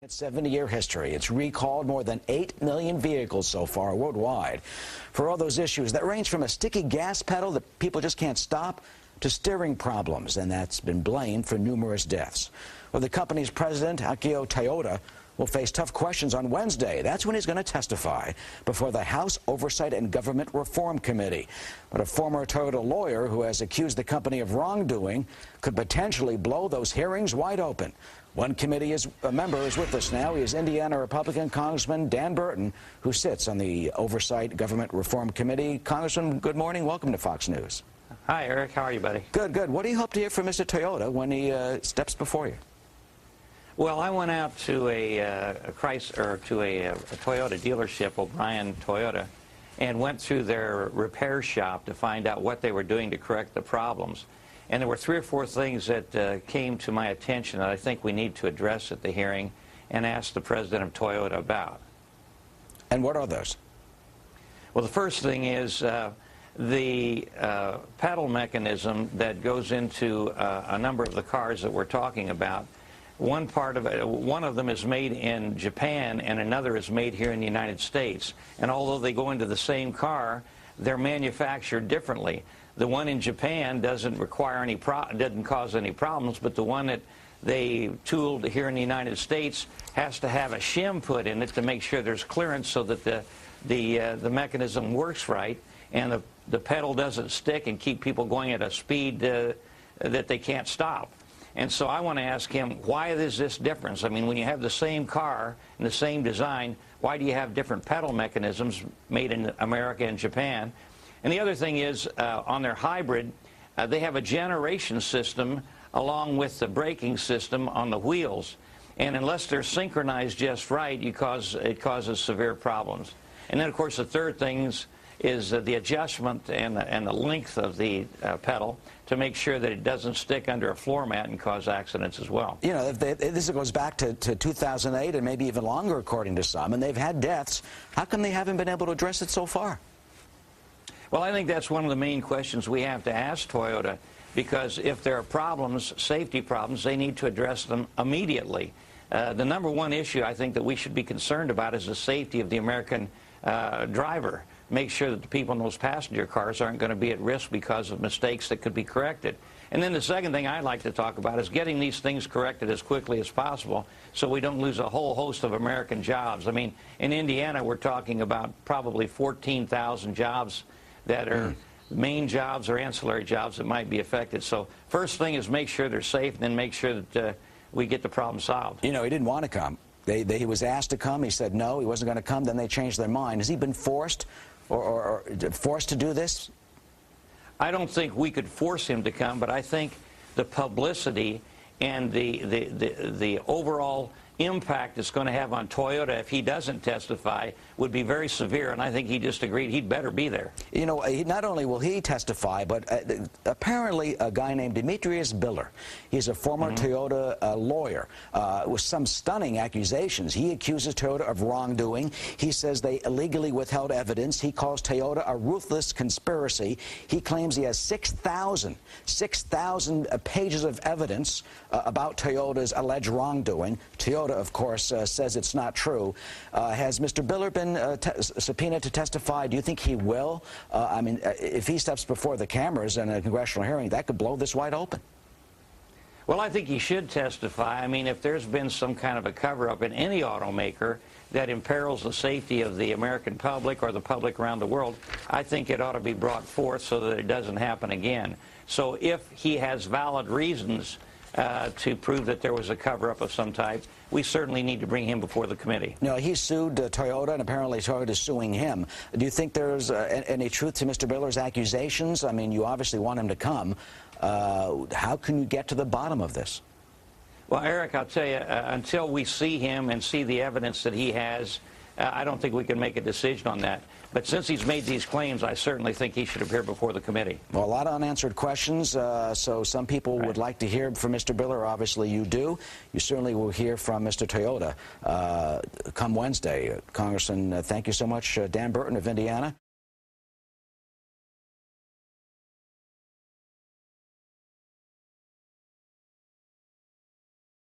its 70-year history. It's recalled more than 8 million vehicles so far worldwide for all those issues that range from a sticky gas pedal that people just can't stop to steering problems, and that's been blamed for numerous deaths. Well, the company's president, CEO Toyoda, will face tough questions on Wednesday. That's when he's going to testify before the House Oversight and Government Reform Committee. But a former Toyota lawyer who has accused the company of wrongdoing could potentially blow those hearings wide open. One committee member is with us now. He is Indiana Republican Congressman Dan Burton, who sits on the Oversight Government Reform Committee. Congressman, good morning. Welcome to Fox News. Hi, Eric. How are you, buddy? Good, good. What do you hope to hear from Mr. Toyoda when he steps before you? Well, I went out to a Toyota dealership, O'Brien Toyota, and went through their repair shop to find out what they were doing to correct the problems. And there were 3 or 4 things that came to my attention that I think we need to address at the hearing and ask the president of Toyota about. And what are those? Well, the first thing is the pedal mechanism that goes into a number of the cars that we're talking about. One of them is made in Japan and another is made here in the United States. And although they go into the same car, they're manufactured differently. The one in Japan doesn't cause any problems, but the one that they tooled here in the United States has to have a shim put in it to make sure there's clearance so that the mechanism works right and the pedal doesn't stick and keep people going at a speed that they can't stop. And so I want to ask him, why is this difference? I mean, when you have the same car and the same design, why do you have different pedal mechanisms made in America and Japan? And the other thing is, on their hybrid, they have a generation system along with the braking system on the wheels. And unless they're synchronized just right, it causes severe problems. And then, of course, the third thing is the adjustment and the length of the pedal to make sure that it doesn't stick under a floor mat and cause accidents as well. You know, this goes back to 2008 and maybe even longer, according to some, and they've had deaths. How come they haven't been able to address it so far? Well, I think that's one of the main questions we have to ask Toyota, because if there are problems, safety problems, they need to address them immediately. The number one issue I think that we should be concerned about is the safety of the American driver. Make sure that the people in those passenger cars aren't going to be at risk because of mistakes that could be corrected. And then the second thing I'd like to talk about is getting these things corrected as quickly as possible so we don't lose a whole host of American jobs. I mean, in Indiana, we're talking about probably 14,000 jobs that are main jobs or ancillary jobs that might be affected. So first thing is make sure they're safe, and then make sure that we get the problem solved. You know, he didn't want to come. He was asked to come. He said no, he wasn't going to come. Then they changed their mind. Has he been forced or forced to do this? I don't think we could force him to come, but I think the publicity and the overall impact it's going to have on Toyota if he doesn't testify would be very severe, and I think he just agreed he'd better be there. You know, not only will he testify, but apparently a guy named Demetrius Biller, he's a former Toyota lawyer, with some stunning accusations. He accuses Toyota of wrongdoing. He says they illegally withheld evidence. He calls Toyota a ruthless conspiracy. He claims he has 6,000 pages of evidence about Toyota's alleged wrongdoing. Toyota, of course, says it's not true. Has Mr. Biller been subpoenaed to testify? Do you think he will? I mean, if he steps before the cameras in a congressional hearing, that could blow this wide open. Well, I think he should testify. I mean, if there's been some kind of a cover-up in any automaker that imperils the safety of the American public or the public around the world, I think it ought to be brought forth so that it doesn't happen again. So if he has valid reasons to prove that there was a cover-up of some type, we certainly need to bring him before the committee. No, he sued Toyota, and apparently Toyota is suing him. Do you think there's any truth to Mr. Biller's accusations? I mean, you obviously want him to come. How can you get to the bottom of this? Well, Eric, I'll tell you, until we see him and see the evidence that he has, I don't think we can make a decision on that. But since he's made these claims, I certainly think he should appear before the committee. Well, a lot of unanswered questions, so some people would like to hear from Mr. Biller. Obviously, you do. You certainly will hear from Mr. Toyota come Wednesday. Congressman, thank you so much, Dan Burton of Indiana.